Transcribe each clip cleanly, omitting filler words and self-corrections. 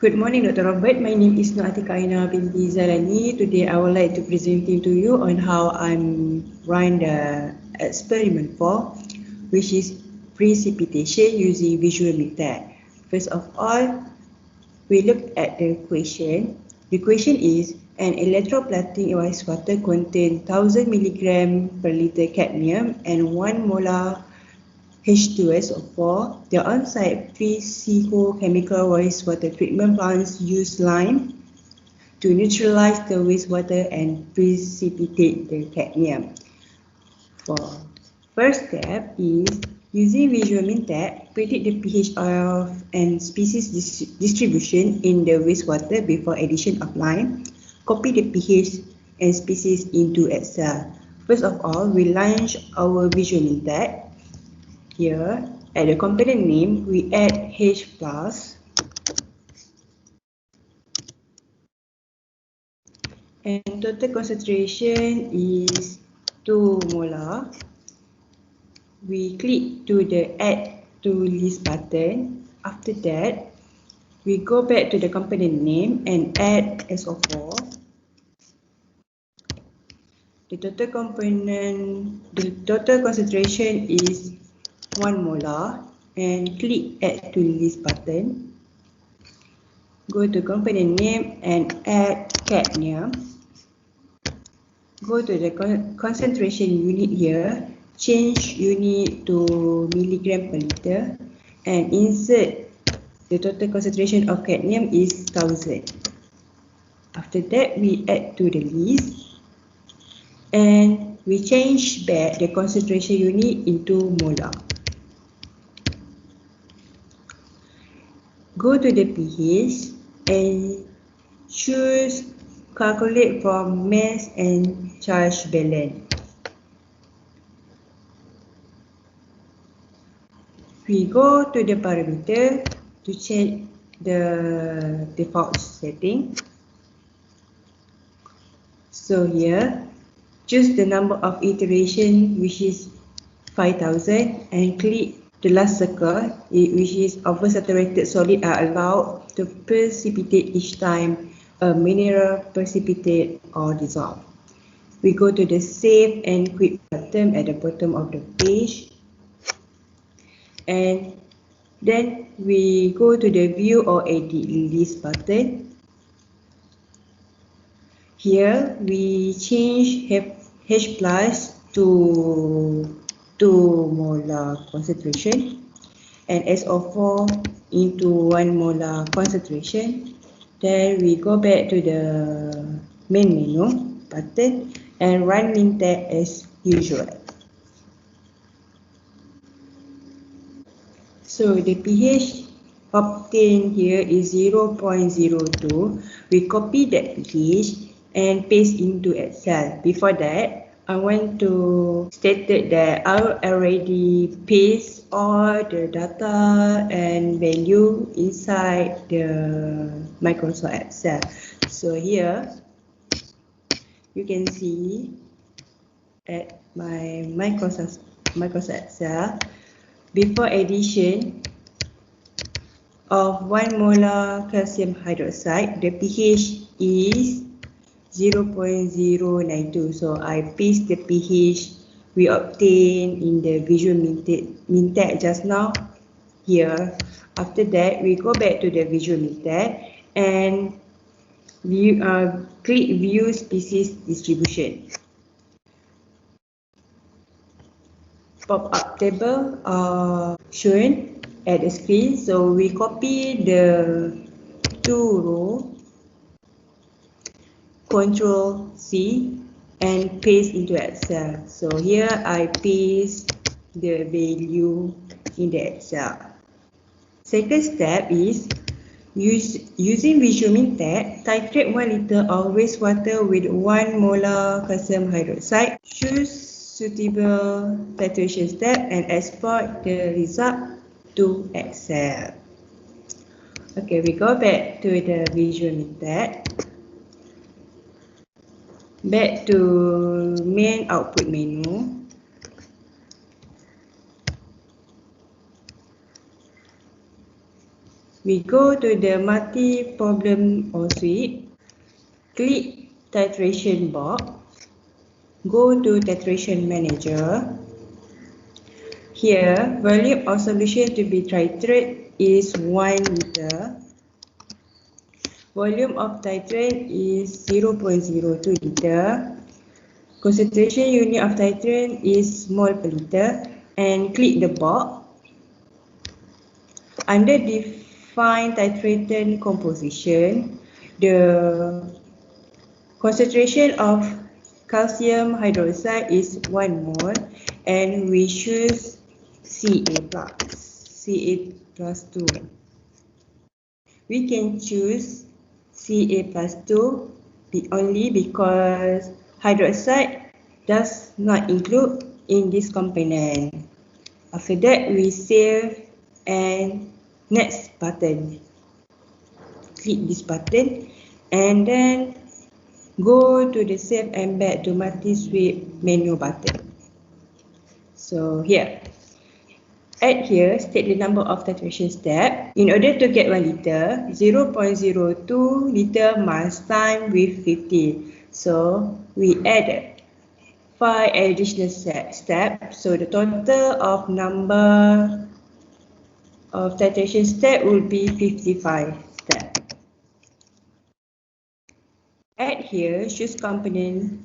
Good morning, Dr. Robert. My name is Atiqah Aina Binti Zailani. Today, I would like to present to you on how I'm run the experiment 4, which is precipitation using visual method. First of all, we look at the question. The question is, an electroplating wastewater contains 1000 milligram per liter cadmium and 1 molar H2SO4. The on-site physico-chemical wastewater treatment plants use lime to neutralize the wastewater and precipitate the cadmium. For first step is using visual Minteq, predict the pH of and species distribution in the wastewater before addition of lime. Copy the pH and species into Excel. First of all, we launch our visual Minteq. Here, at the component name, we add H plus and total concentration is 2 molar. We click to the add to list button. After that, we go back to the component name and add SO4. The total concentration is 1 molar and click add to list button. Go to component name and add cadmium. Go to the concentration unit here, change unit to milligram per liter and insert the total concentration of cadmium is 1000. After that, we add to the list and we change back the concentration unit into molar. Go to the pH and choose calculate from mass and charge balance. We go to the parameter to check the default setting. So here, choose the number of iteration which is 5000 and click the last circle which is oversaturated solid are allowed to precipitate each time a mineral precipitate or dissolve. We go to the save and quit button at the bottom of the page and then we go to the view or edit list button. Here we change H plus to 2 molar concentration and SO4 into 1 molar concentration. Then we go back to the main menu button and run Minteq as usual. So the pH obtained here is 0.02. We copy that pH and paste into Excel. Before that, I want to state that I already paste all the data and value inside the Microsoft Excel. So here, you can see at my Microsoft Excel, before addition of 1 molar calcium hydroxide, the pH is 0.092. So I paste the pH we obtained in the visual Minteq just now here. After that, we go back to the visual Minteq and click view species distribution. Pop-up table are shown at the screen. So we copy the 2 rows, Control C and paste into Excel. So here I paste the value in the Excel. Second step is using visual Minteq, titrate 1 liter of wastewater with 1 molar calcium hydroxide. Choose suitable titration step and export the result to Excel. Okay, we go back to the visual Minteq. Back to main output menu. We go to the multi-problem or sweep, click Titration box, go to Titration Manager. Here, volume of solution to be titrated is 1 liter. Volume of titrate is 0.02 liter. Concentration unit of titrate is mole per liter, and click the box. Under define titrated composition, the concentration of calcium hydroxide is 1 mole, and we choose Ca+, Ca+2. We can choose Ca+2 only because hydroxide does not include in this component. After that, we save and next button. Click this button and then go to the save and back to multi-sweep menu button. So here, add here, state the number of titration steps. In order to get 1 liter, 0.02 liter must time with 50. So we added 5 additional steps. So the total of number of titration step will be 55 steps. Add here, choose component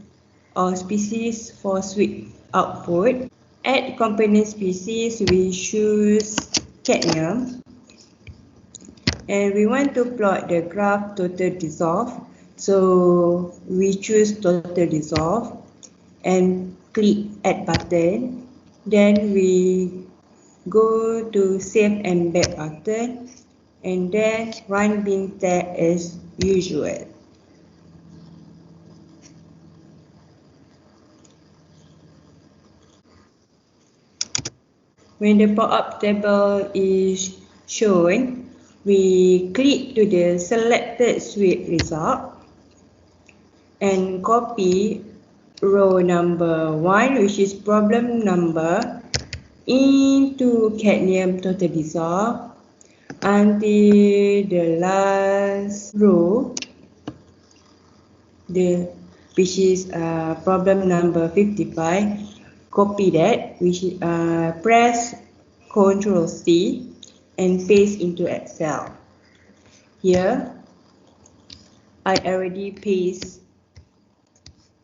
or species for sweep output. Add component species, we choose cadmium. And we want to plot the graph total dissolve. So we choose total dissolve and click add button. Then we go to save and back button and then run Binti as usual. When the pop-up table is shown, we click to the selected sweep result and copy row number 1, which is problem number, into cadmium total dissolve until the last row, which is problem number 55. Copy that, which press Ctrl C and paste into Excel. Here, I already paste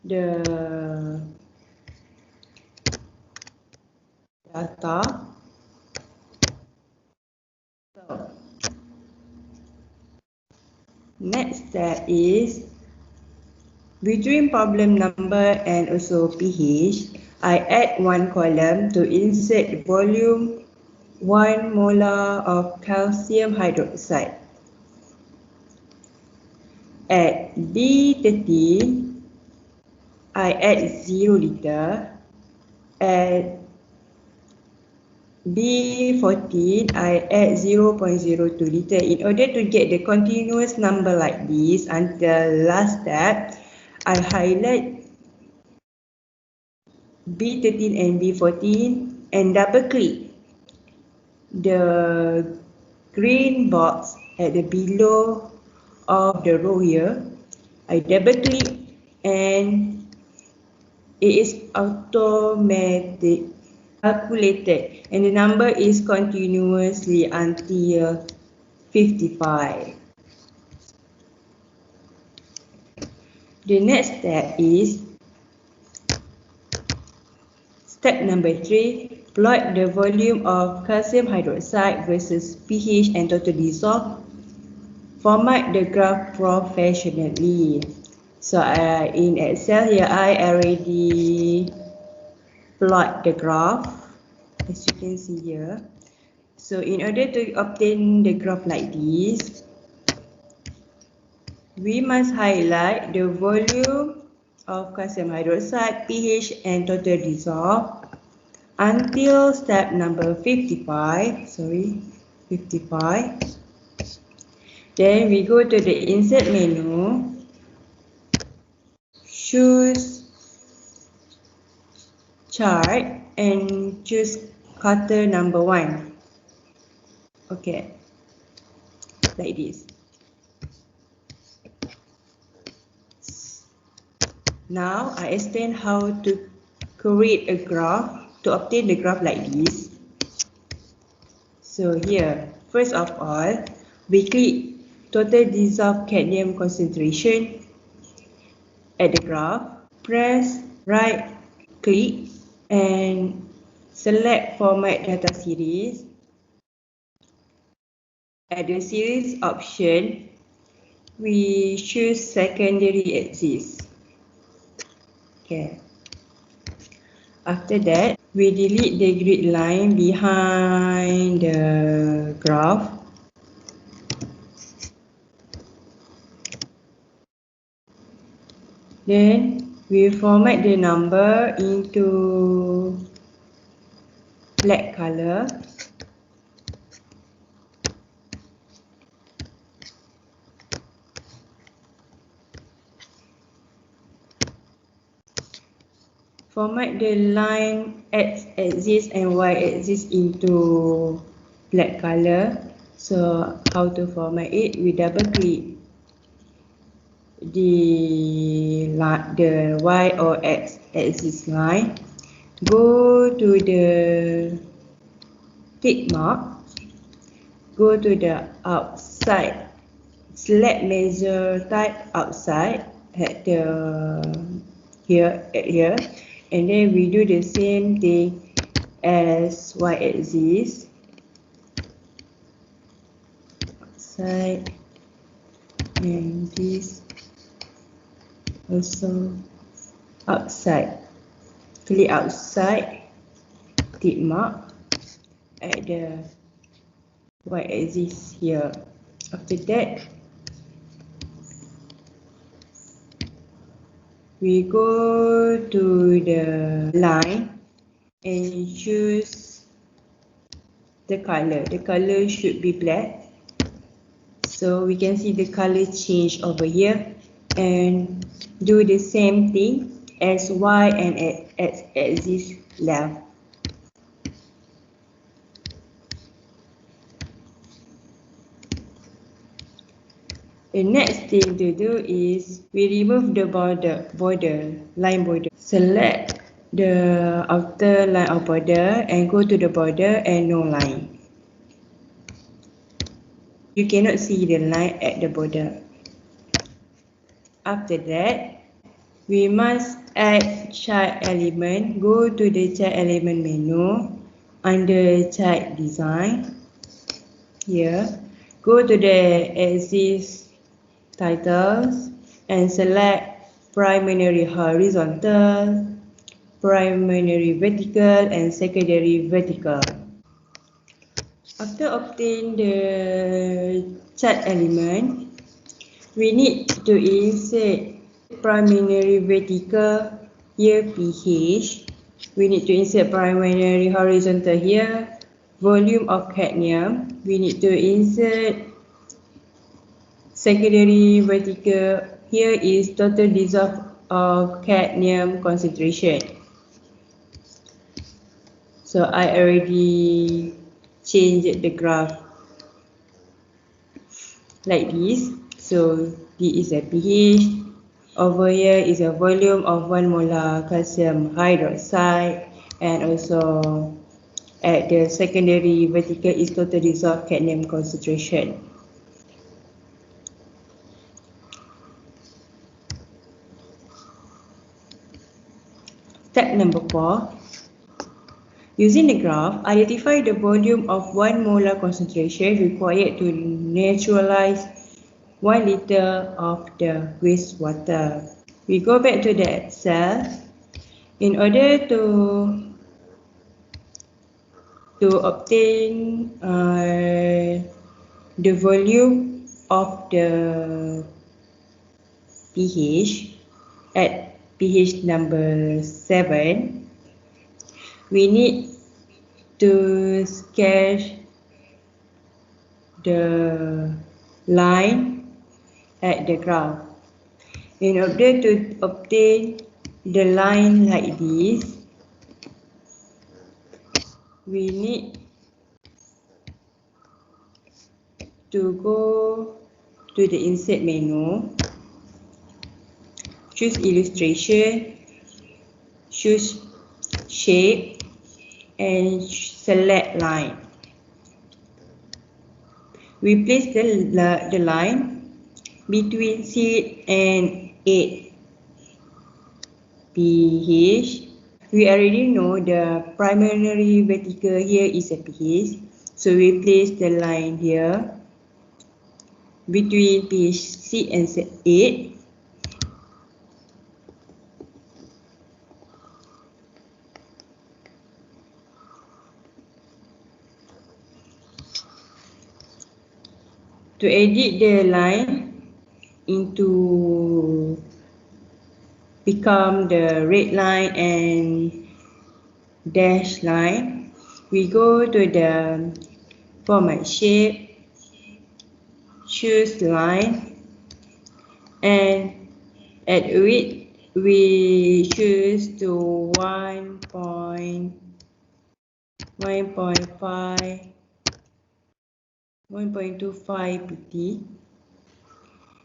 the data. So, next step is between problem number and also pH. I add 1 column to insert volume 1 molar of calcium hydroxide. At B13, I add 0 liter. At B14, I add 0.02 liter. In order to get the continuous number like this until last step, I highlight B13 and B14 and double click the green box at the below of the row here. I double click and it is automatic calculated and the number is continuously until 55. The next step is step number 3, plot the volume of calcium hydroxide versus pH and total dissolve. Format the graph professionally. So in Excel here, I already plot the graph, as you can see here. So in order to obtain the graph like this, we must highlight the volume of calcium hydroxide, pH and total dissolve until step number 55. Then we go to the insert menu, choose chart and choose cutter number 1. Okay. like this. Now I explain how to create a graph to obtain the graph like this. So here, first of all, we click total dissolved cadmium concentration at the graph, press right click and select format data series. At the series option, we choose secondary axis. Okay. After that, we delete the grid line behind the graph. Then we format the number into black color. Format the line x-axis and y-axis into black color. So how to format it? We double click the y or x-axis line. Go to the tick mark. Go to the outside. Select measure type outside at the here. And then we do the same thing as y-axis. Outside. And this also outside. Click outside. Tick mark at the y-axis here. After that, we go to the line and choose the color. The color should be black. So we can see the color change over here, and do the same thing as y and x-axis left. The next thing to do is we remove the line border. Select the outer line of border and go to the border and no line. You cannot see the line at the border. After that, we must add chart element. Go to the chart element menu under chart design. Here, go to the axis titles and select primary horizontal, primary vertical and secondary vertical. After obtain the chart element, we need to insert primary vertical here pH. We need to insert primary horizontal here, volume of cadmium. We need to insert secondary vertical. Here is total dissolved of cadmium concentration. So I already changed the graph like this. So this is a pH. Over here is a volume of 1 molar calcium hydroxide, and also at the secondary vertical is total dissolved cadmium concentration. Step number 4. Using the graph, identify the volume of 1 molar concentration required to neutralize 1 liter of the wastewater. We go back to the Excel. In order to obtain the volume of the pH at pH number 7, we need to sketch the line at the graph. In order to obtain the line like this, we need to go to the insert menu, choose illustration, choose shape, and select line. We place the line between 6 and 8 pH. We already know the primary vertical here is a pH, so we place the line here between pH 6 and 8. To edit the line into become the red line and dash line, we go to the format shape, choose line, and at width we choose to 1.5 1.25 pt,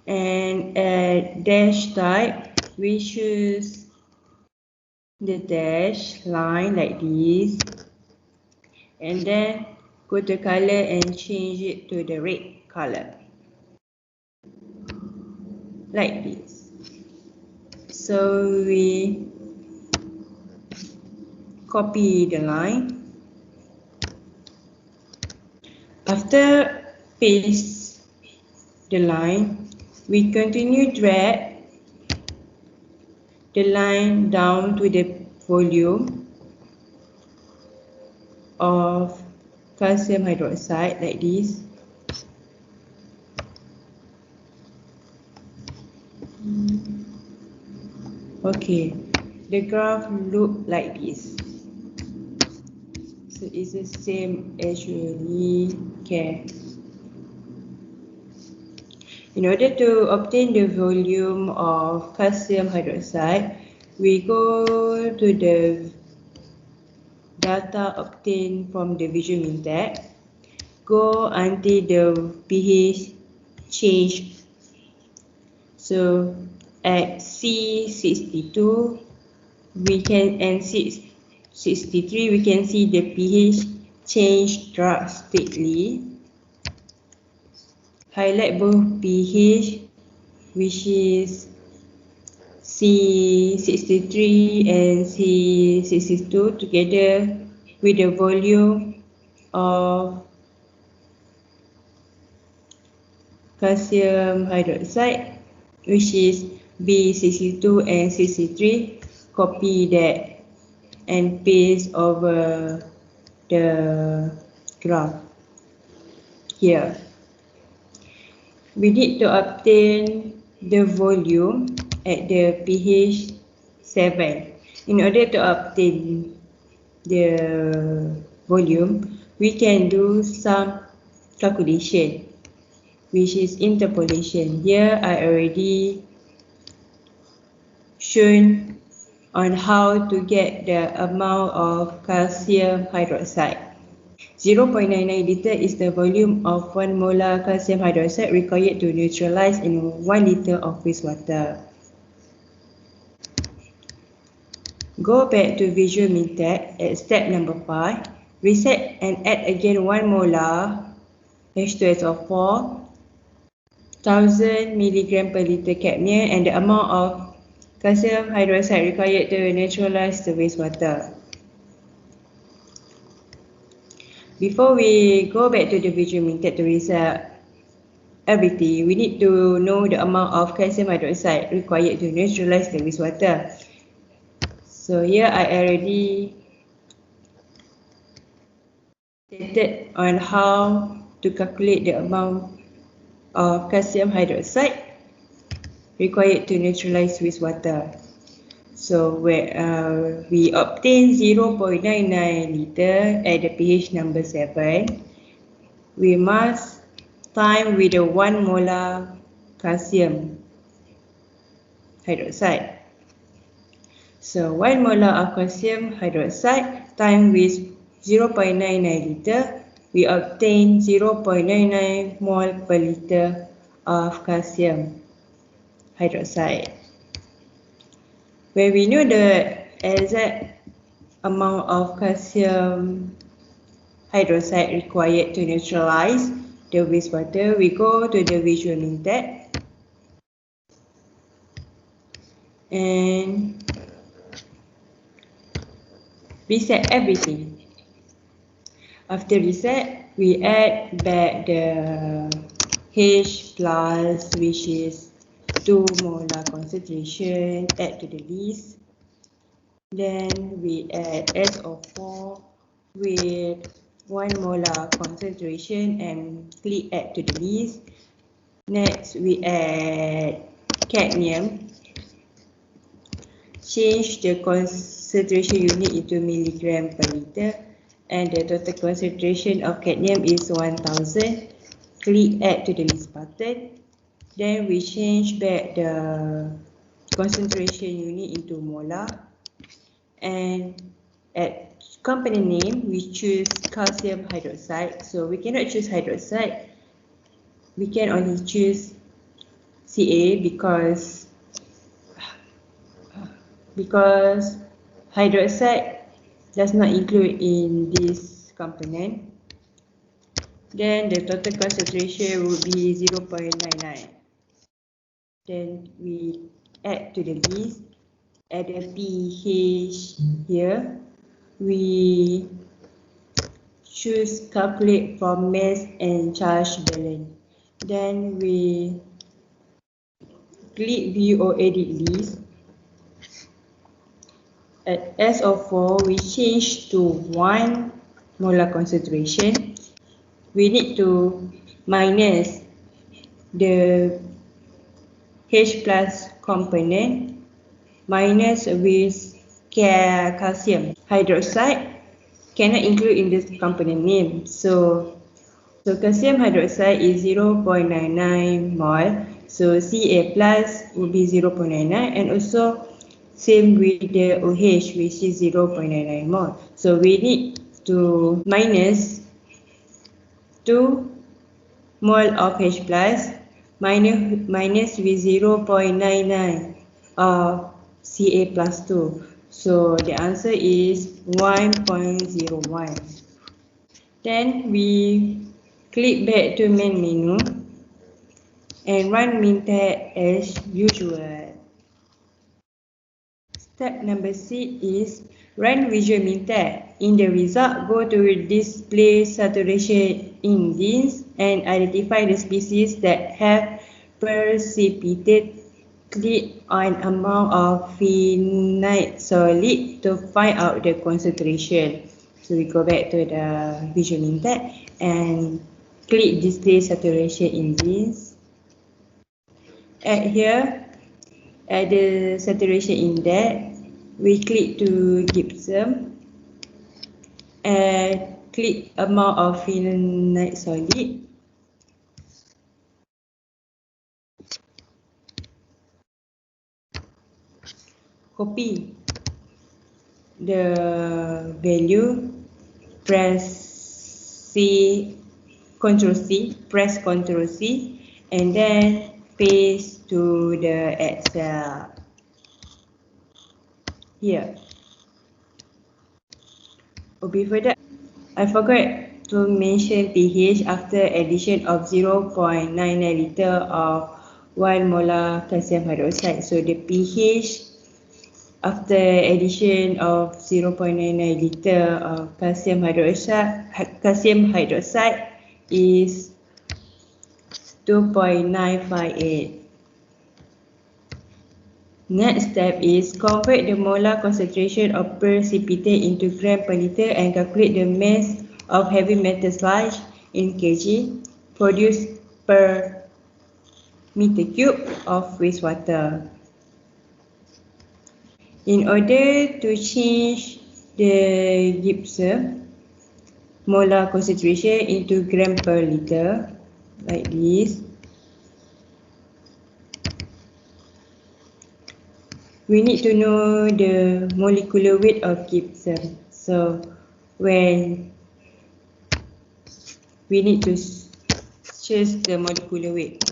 and at dash type we choose the dash line like this, and then go to color and change it to the red color like this. So we copy the line. After paste the line, we continue drag the line down to the volume of calcium hydroxide like this. Okay, the graph look like this. So it's the same as you can. In order to obtain the volume of calcium hydroxide, we go to the data obtained from the visual Minteq. Go until the pH change. So at C62 we can, and C63 we can see the pH change drastically. Highlight both pH, which is C63 and C62 together with the volume of calcium hydroxide, which is B62 and C63. Copy that and paste over the graph here. We need to obtain the volume at the pH 7. In order to obtain the volume, we can do some calculation, which is interpolation. Here I already shown on how to get the amount of calcium hydroxide. 0.99 liter is the volume of 1 molar calcium hydroxide required to neutralize in 1 liter of wastewater. Go back to visual Minteq at step number 5. Reset and add again 1 molar H2SO4, 1000 mg per liter cadmium, and the amount of calcium hydroxide required to neutralize the wastewater. Before we go back to the visual Minteq to reset everything, we need to know the amount of calcium hydroxide required to neutralize the wastewater. So here I already stated on how to calculate the amount of calcium hydroxide required to neutralize wastewater. So we obtain 0.99 liter at the pH number 7. We must time with the 1 molar calcium hydroxide. So 1 molar of calcium hydroxide times with 0.99 liter we obtain 0.99 mole per liter of calcium hydroxide. When we know the exact amount of calcium hydroxide required to neutralize the wastewater, we go to the visual Minteq and reset everything. After reset, we add back the H plus, which is 2 molar concentration, add to the list. Then we add SO4 with 1 molar concentration and click add to the list. Next, we add cadmium. Change the concentration unit into milligram per liter, and the total concentration of cadmium is 1000. Click add to the list button. Then we change back the concentration unit into molar, and at company name we choose calcium hydroxide. So we cannot choose hydroxide, we can only choose Ca because hydroxide does not include in this component. Then the total concentration will be 0.99. Then we add to the list, add a pH here. We choose calculate for mass and charge balance. Then we click view or edit list. At SO4, we change to 1 molar concentration. We need to minus the H plus component minus with calcium hydroxide cannot include in this component name. So calcium hydroxide is 0.99 mole. So Ca plus will be 0.99, and also same with the OH, which is 0.99 mole. So we need to minus 2 mole of H plus minus with 0.99 of Ca plus 2. So the answer is 1.01. Then we click back to main menu and run Minteq as usual. Step number 6 is run visual Minteq. In the result, go to display saturation indices and identify the species that have precipitate. Click on amount of finite solid to find out the concentration. So we go back to the visual Minteq and click display saturation indices. At the saturation index, we click to gypsum and click amount of finite solid. Copy the value, press Ctrl C, and then paste to the Excel here. Before that, I forgot to mention pH after addition of 0.99 liter of 1 molar calcium hydroxide. So the pH after addition of 0.99 liter of calcium hydroxide is 2.958. Next step is convert the molar concentration of precipitate into gram per liter and calculate the mass of heavy metal sludge in kg produced per meter cube of wastewater. In order to change the gypsum molar concentration into gram per liter, like this, we need to know the molecular weight of gypsum. So when we need to choose the molecular weight.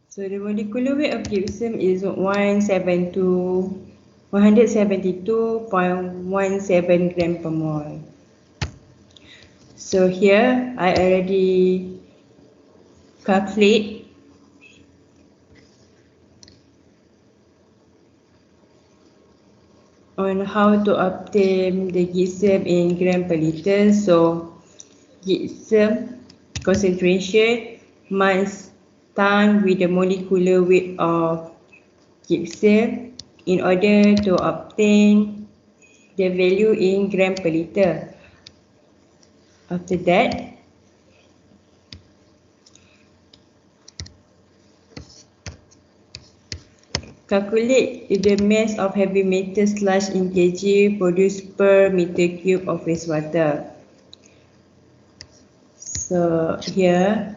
So the molecular weight of gypsum is 172.17 gram per mole. So here I already calculate on how to obtain the gypsum in gram per liter. So gypsum concentration must time with the molecular weight of gypsum in order to obtain the value in gram per liter. After that, calculate the mass of heavy metal sludge in kg produced per meter cube of wastewater. So here,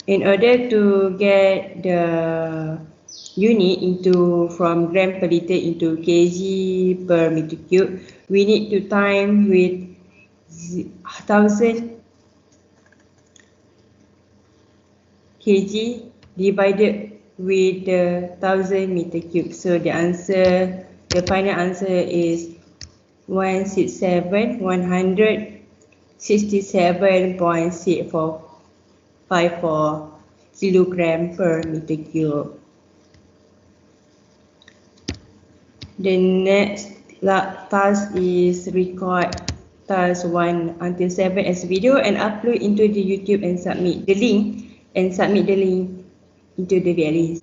in order to get the unit from gram per liter into kg per meter cube, we need to time with 1000 kg divided with the 1000 meter cube. So the final answer is 167.6454 kilogram per meter cube. The next task is record task 1 until 7 as video and upload into the YouTube and submit the link into the VLE.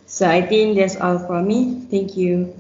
So I think that's all from me. Thank you.